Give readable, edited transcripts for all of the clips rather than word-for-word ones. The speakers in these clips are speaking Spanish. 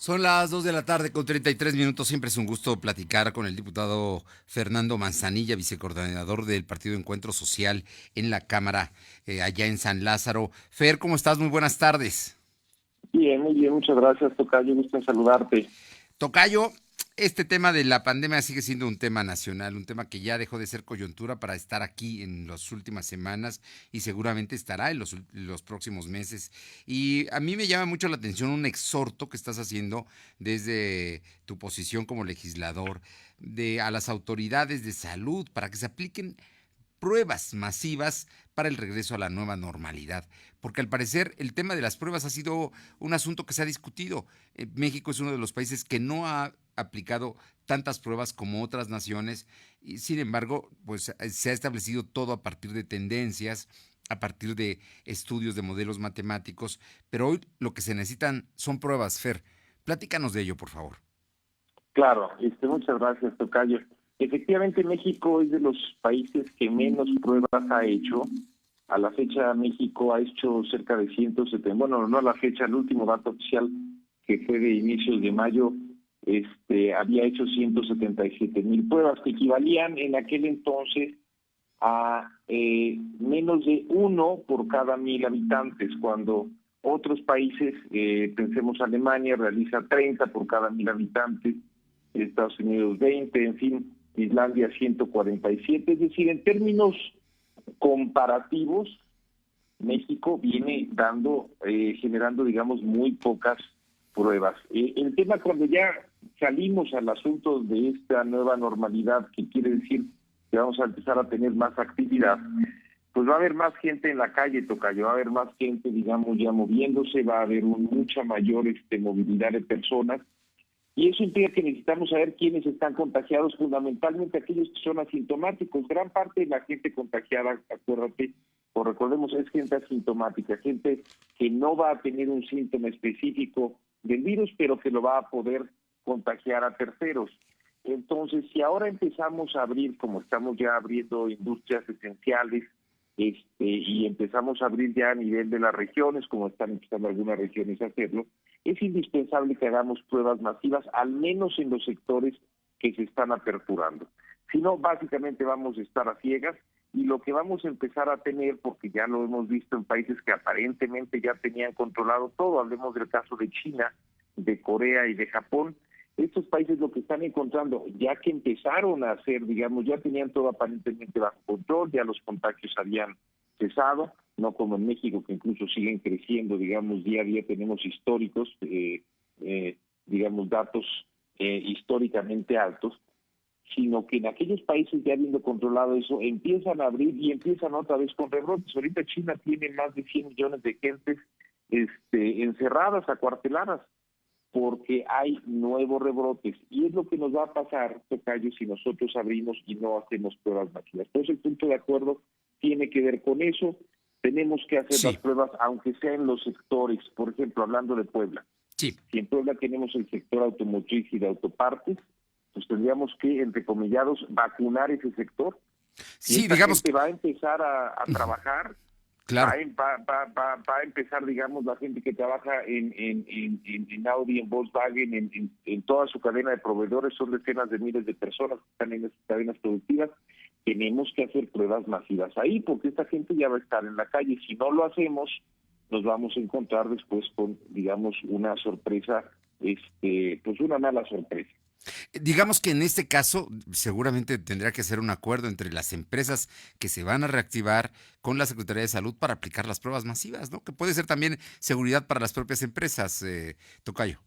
Son las 2 de la tarde con 33 minutos. Siempre es un gusto platicar con el diputado Fernando Manzanilla, vicecoordinador del Partido Encuentro Social en la Cámara, allá en San Lázaro. Fer, ¿cómo estás? Muy buenas tardes. Bien, muy bien, muchas gracias, tocayo, gusto en saludarte. Tocayo, este tema de la pandemia sigue siendo un tema nacional, un tema que ya dejó de ser coyuntura para estar aquí en las últimas semanas y seguramente estará en los próximos meses. Y a mí me llama mucho la atención un exhorto que estás haciendo desde tu posición como legislador a las autoridades de salud para que se apliquen pruebas masivas para el regreso a la nueva normalidad. Porque al parecer el tema de las pruebas ha sido un asunto que se ha discutido. México es uno de los países que no ha aplicado tantas pruebas como otras naciones y sin embargo, pues se ha establecido todo a partir de tendencias, a partir de estudios de modelos matemáticos, pero hoy lo que se necesitan son pruebas, Fer. Platícanos de ello, por favor. Claro, muchas gracias, tocayo. Efectivamente, México es de los países que menos pruebas ha hecho. A la fecha, México ha hecho cerca de 170, bueno, no a la fecha, el último dato oficial que fue de inicios de mayo, había hecho 177,000 pruebas, que equivalían en aquel entonces a menos de uno por cada 1,000 habitantes, cuando otros países, pensemos Alemania, realiza 30 por cada 1,000 habitantes, Estados Unidos 20, en fin, Islandia 147, es decir, en términos comparativos, México viene generando, digamos, muy pocas pruebas. El tema cuando ya salimos al asunto de esta nueva normalidad, que quiere decir que vamos a empezar a tener más actividad, pues va a haber más gente en la calle, tocayo, va a haber más gente, digamos, ya moviéndose, va a haber mucha mayor movilidad de personas, y eso implica que necesitamos saber quiénes están contagiados, fundamentalmente aquellos que son asintomáticos. Gran parte de la gente contagiada, acuérdate, o recordemos, es gente asintomática, gente que no va a tener un síntoma específico del virus, pero que lo va a poder contagiar a terceros. Entonces, si ahora empezamos a abrir, como estamos ya abriendo industrias esenciales, y empezamos a abrir ya a nivel de las regiones, como están empezando algunas regiones a hacerlo, es indispensable que hagamos pruebas masivas, al menos en los sectores que se están aperturando. Si no, básicamente vamos a estar a ciegas, y lo que vamos a empezar a tener, porque ya lo hemos visto en países que aparentemente ya tenían controlado todo, hablemos del caso de China, de Corea y de Japón. Estos países lo que están encontrando, ya que empezaron a hacer, digamos, ya tenían todo aparentemente bajo control, ya los contagios habían cesado, no como en México, que incluso siguen creciendo, digamos, día a día tenemos históricos, digamos, datos históricamente altos, sino que en aquellos países ya habiendo controlado eso, empiezan a abrir y empiezan otra vez con rebrotes. Ahorita China tiene más de 100 millones de gentes encerradas, acuarteladas, porque hay nuevos rebrotes, y es lo que nos va a pasar, tocayo, si nosotros abrimos y no hacemos pruebas masivas. Entonces, el punto de acuerdo tiene que ver con eso. Tenemos que hacer las Sí, pruebas, aunque sea en los sectores. Por ejemplo, hablando de Puebla, sí. si en Puebla tenemos el sector automotriz y de autopartes, pues tendríamos que, entre comillados, vacunar ese sector, y Sí, esta digamos, gente va a empezar a trabajar. claro. Va a empezar, digamos, la gente que trabaja en Audi, en Volkswagen, en toda su cadena de proveedores, son decenas de miles de personas que están en esas cadenas productivas. Tenemos que hacer pruebas masivas ahí, porque esta gente ya va a estar en la calle. Si no lo hacemos, nos vamos a encontrar después con, digamos, una sorpresa, pues una mala sorpresa. Digamos que en este caso seguramente tendría que ser un acuerdo entre las empresas que se van a reactivar con la Secretaría de Salud para aplicar las pruebas masivas, ¿no? Que puede ser también seguridad para las propias empresas, Tocayo.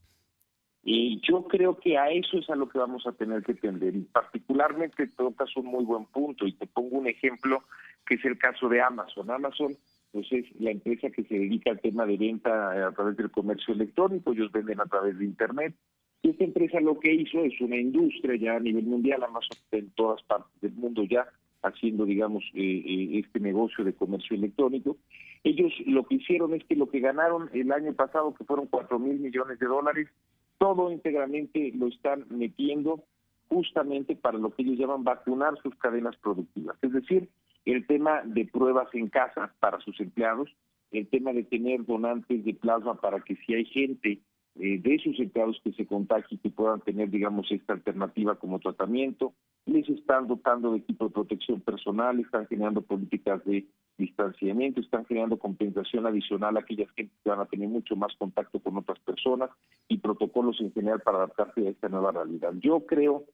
Y yo creo que a eso es a lo que vamos a tener que tender, y particularmente tocas un muy buen punto, y te pongo un ejemplo que es el caso de Amazon. Amazon, pues, es la empresa que se dedica al tema de venta a través del comercio electrónico. Ellos venden a través de Internet, y esta empresa lo que hizo es una industria ya a nivel mundial. Amazon está en todas partes del mundo ya haciendo, digamos, este negocio de comercio electrónico. Ellos lo que hicieron es que lo que ganaron el año pasado, que fueron $4,000 millones, todo íntegramente lo están metiendo justamente para lo que ellos llaman vacunar sus cadenas productivas. Es decir, el tema de pruebas en casa para sus empleados, el tema de tener donantes de plasma para que si hay gente de sus empleados que se contagien, que puedan tener, digamos, esta alternativa como tratamiento. Les están dotando de equipo de protección personal, están generando políticas de distanciamiento, están generando compensación adicional a aquellas que van a tener mucho más contacto con otras personas y protocolos en general para adaptarse a esta nueva realidad. Yo creo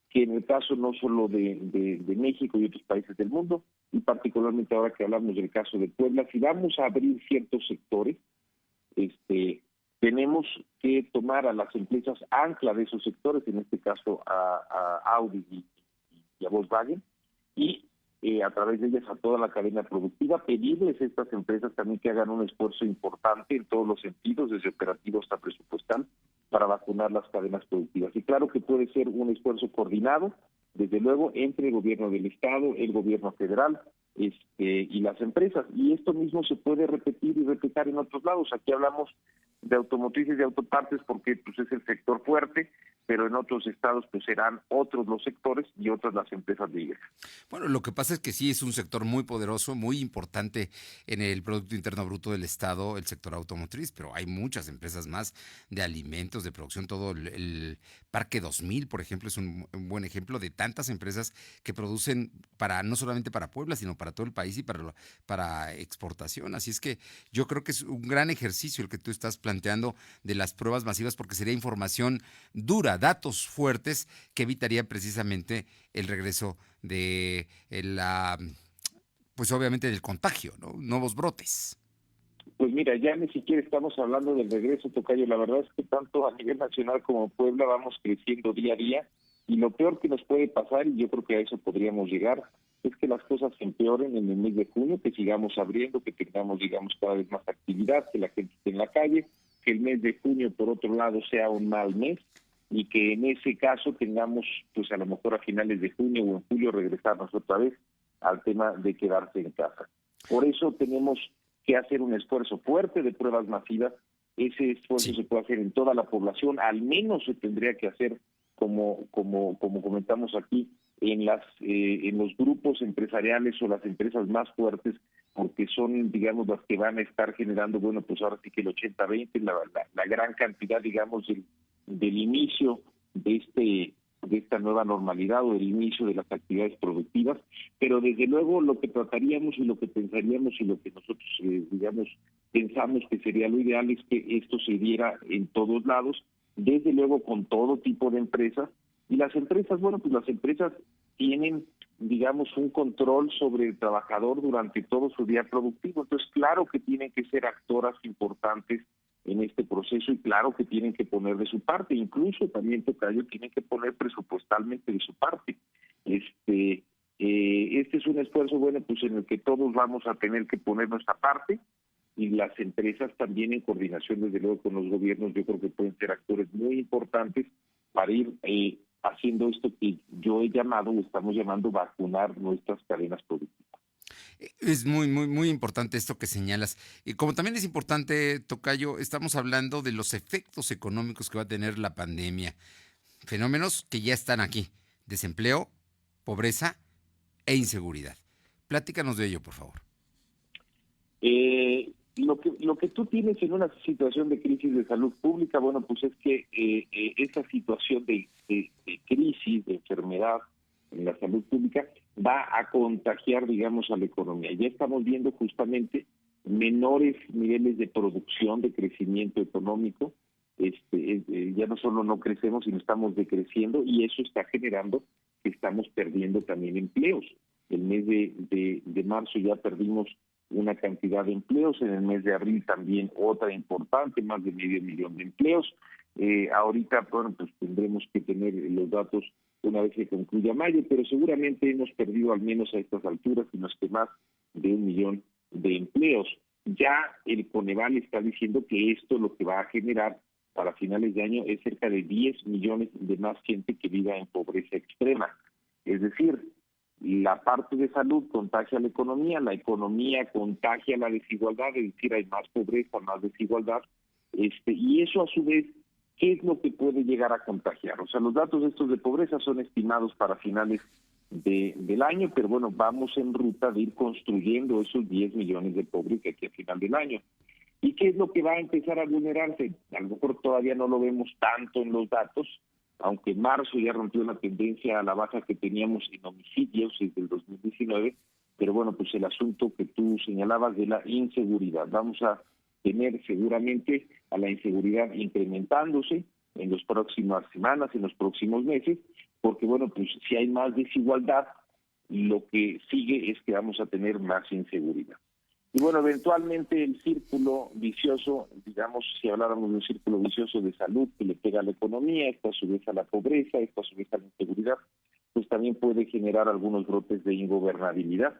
que en el caso no solo de México y otros países del mundo, y particularmente ahora que hablamos del caso de Puebla, si vamos a abrir ciertos sectores, tenemos que tomar a las empresas ancla de esos sectores, en este caso a Audi y a Volkswagen, y a través de ellas a toda la cadena productiva, pedirles a estas empresas también que hagan un esfuerzo importante en todos los sentidos, desde operativo hasta presupuestal, para vacunar las cadenas productivas. Y claro que puede ser un esfuerzo coordinado, desde luego, entre el gobierno del Estado, el gobierno federal, y las empresas. Y esto mismo se puede repetir y replicar en otros lados. Aquí hablamos de automotrices y autopartes porque pues es el sector fuerte, pero en otros estados pues serán otros los sectores y otras las empresas líderes. Bueno, lo que pasa es que sí es un sector muy poderoso, muy importante en el Producto Interno Bruto del Estado, el sector automotriz, pero hay muchas empresas más de alimentos, de producción, todo el Parque 2000, por ejemplo, es un buen ejemplo de tantas empresas que producen para no solamente para Puebla, sino para todo el país y para exportación. Así es que yo creo que es un gran ejercicio el que tú estás planteando de las pruebas masivas, porque sería información dura, datos fuertes que evitaría precisamente el regreso de pues obviamente del contagio, ¿no? Nuevos brotes. Pues mira, ya ni siquiera estamos hablando del regreso, tocayo. La verdad es que tanto a nivel nacional como Puebla vamos creciendo día a día, y lo peor que nos puede pasar, y yo creo que a eso podríamos llegar, es que las cosas se empeoren en el mes de junio, que sigamos abriendo, que tengamos, digamos, cada vez más actividad, que la gente esté en la calle, que el mes de junio, por otro lado, sea un mal mes, y que en ese caso tengamos, pues a lo mejor a finales de junio o en julio, regresarnos otra vez al tema de quedarse en casa. Por eso tenemos que hacer un esfuerzo fuerte de pruebas masivas. Ese esfuerzo se puede hacer en toda la población, al menos se tendría que hacer, como comentamos aquí, en los grupos empresariales o las empresas más fuertes, porque son, digamos, las que van a estar generando, bueno, pues ahora sí que el 80-20, la gran cantidad, digamos, del inicio de esta nueva normalidad o del inicio de las actividades productivas. Pero desde luego lo que trataríamos y lo que pensaríamos y lo que nosotros, digamos, pensamos que sería lo ideal es que esto se diera en todos lados, desde luego con todo tipo de empresas. Y las empresas, bueno, pues las empresas tienen, digamos, un control sobre el trabajador durante todo su día productivo. Entonces, claro que tienen que ser actoras importantes en este proceso, y claro que tienen que poner de su parte, incluso también, tocayo, tienen que poner presupuestalmente de su parte. Este es un esfuerzo, bueno, pues en el que todos vamos a tener que poner nuestra parte, y las empresas también, en coordinación desde luego con los gobiernos, yo creo que pueden ser actores muy importantes para ir haciendo esto que yo he llamado o estamos llamando vacunar nuestras cadenas productivas. Es muy, muy, muy importante esto que señalas. Y como también es importante, tocayo, estamos hablando de los efectos económicos que va a tener la pandemia. Fenómenos que ya están aquí: desempleo, pobreza e inseguridad. Platícanos de ello, por favor. Lo que tú tienes en una situación de crisis de salud pública, bueno, pues es que esa situación de crisis, de enfermedad en la salud pública, va a contagiar, digamos, a la economía. Ya estamos viendo justamente menores niveles de producción, de crecimiento económico. Ya no solo no crecemos, sino estamos decreciendo, y eso está generando que estamos perdiendo también empleos. El mes de marzo ya perdimos una cantidad de empleos, en el mes de abril también otra importante, más de 500,000 de empleos. Ahorita, bueno, pues tendremos que tener los datos una vez que concluya mayo, pero seguramente hemos perdido, al menos a estas alturas, si no es que más de 1,000,000 de empleos. Ya el Coneval está diciendo que esto lo que va a generar para finales de año es cerca de 10 millones de más gente que viva en pobreza extrema. Es decir, la parte de salud contagia la economía contagia la desigualdad, es decir, hay más pobreza, más desigualdad, y eso a su vez, ¿qué es lo que puede llegar a contagiar? O sea, los datos estos de pobreza son estimados para finales del año, pero bueno, vamos en ruta de ir construyendo esos 10 millones de pobres de aquí a final del año. ¿Y qué es lo que va a empezar a vulnerarse? A lo mejor todavía no lo vemos tanto en los datos, aunque en marzo ya rompió una tendencia a la baja que teníamos en homicidios desde el 2019, pero bueno, pues el asunto que tú señalabas de la inseguridad. Vamos a tener seguramente a la inseguridad incrementándose en las próximas semanas, en los próximos meses, porque bueno, pues si hay más desigualdad, lo que sigue es que vamos a tener más inseguridad. Y bueno, eventualmente el círculo vicioso, digamos, si habláramos de un círculo vicioso de salud que le pega a la economía, esto a su vez a la pobreza, esto a su vez a la inseguridad, pues también puede generar algunos brotes de ingobernabilidad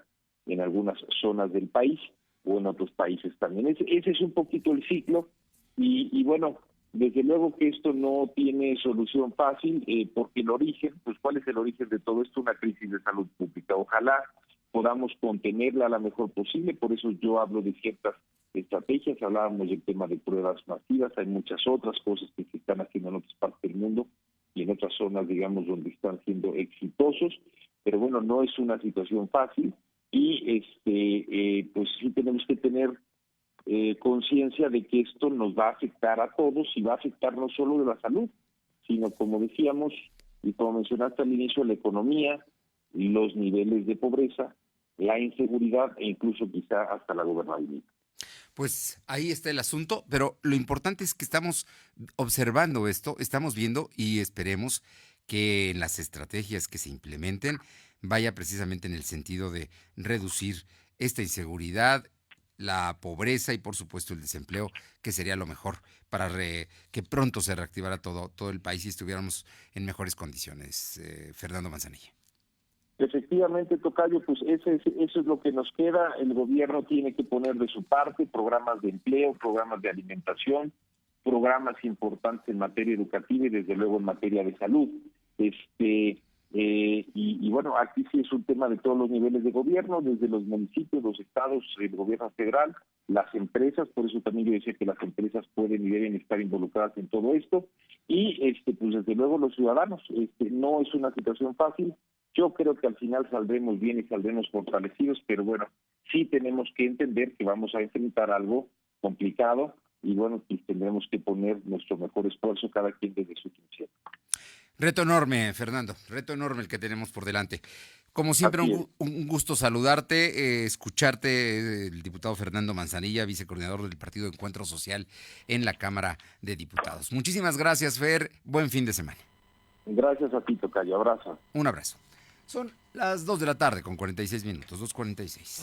en algunas zonas del país o en otros países también. Ese es un poquito el ciclo y bueno, desde luego que esto no tiene solución fácil porque el origen, pues ¿cuál es el origen de todo esto? Una crisis de salud pública. Ojalá podamos contenerla a la mejor posible, por eso yo hablo de ciertas estrategias, hablábamos del tema de pruebas masivas, hay muchas otras cosas que se están haciendo en otras partes del mundo y en otras zonas, digamos, donde están siendo exitosos, pero bueno, no es una situación fácil y pues sí tenemos que tener conciencia de que esto nos va a afectar a todos y va a afectar no solo de la salud, sino como decíamos y como mencionaste al inicio, la economía, los niveles de pobreza, la inseguridad e incluso quizá hasta la gobernabilidad. Pues ahí está el asunto, pero lo importante es que estamos observando esto, estamos viendo y esperemos que las estrategias que se implementen vaya precisamente en el sentido de reducir esta inseguridad, la pobreza y por supuesto el desempleo, que sería lo mejor para que pronto se reactivara todo el país y estuviéramos en mejores condiciones. Fernando Manzanilla. Efectivamente, tocayo, pues eso es lo que nos queda. El gobierno tiene que poner de su parte programas de empleo, programas de alimentación, programas importantes en materia educativa y desde luego en materia de salud. Y bueno, aquí sí es un tema de todos los niveles de gobierno, desde los municipios, los estados, el gobierno federal, las empresas, por eso también yo decía que las empresas pueden y deben estar involucradas en todo esto, y pues desde luego los ciudadanos. No es una situación fácil. Yo creo que al final saldremos bien y saldremos fortalecidos, pero bueno, sí tenemos que entender que vamos a enfrentar algo complicado y bueno, pues tendremos que poner nuestro mejor esfuerzo cada quien desde su trinchera. Reto enorme, Fernando, reto enorme el que tenemos por delante. Como siempre, Así es. un gusto saludarte, escucharte, el diputado Fernando Manzanilla, vicecoordinador del Partido Encuentro Social en la Cámara de Diputados. Muchísimas gracias, Fer. Buen fin de semana. Gracias a ti, tocayo. Abrazo. Un abrazo. Son las 2 de la tarde con 46 minutos, 2:46.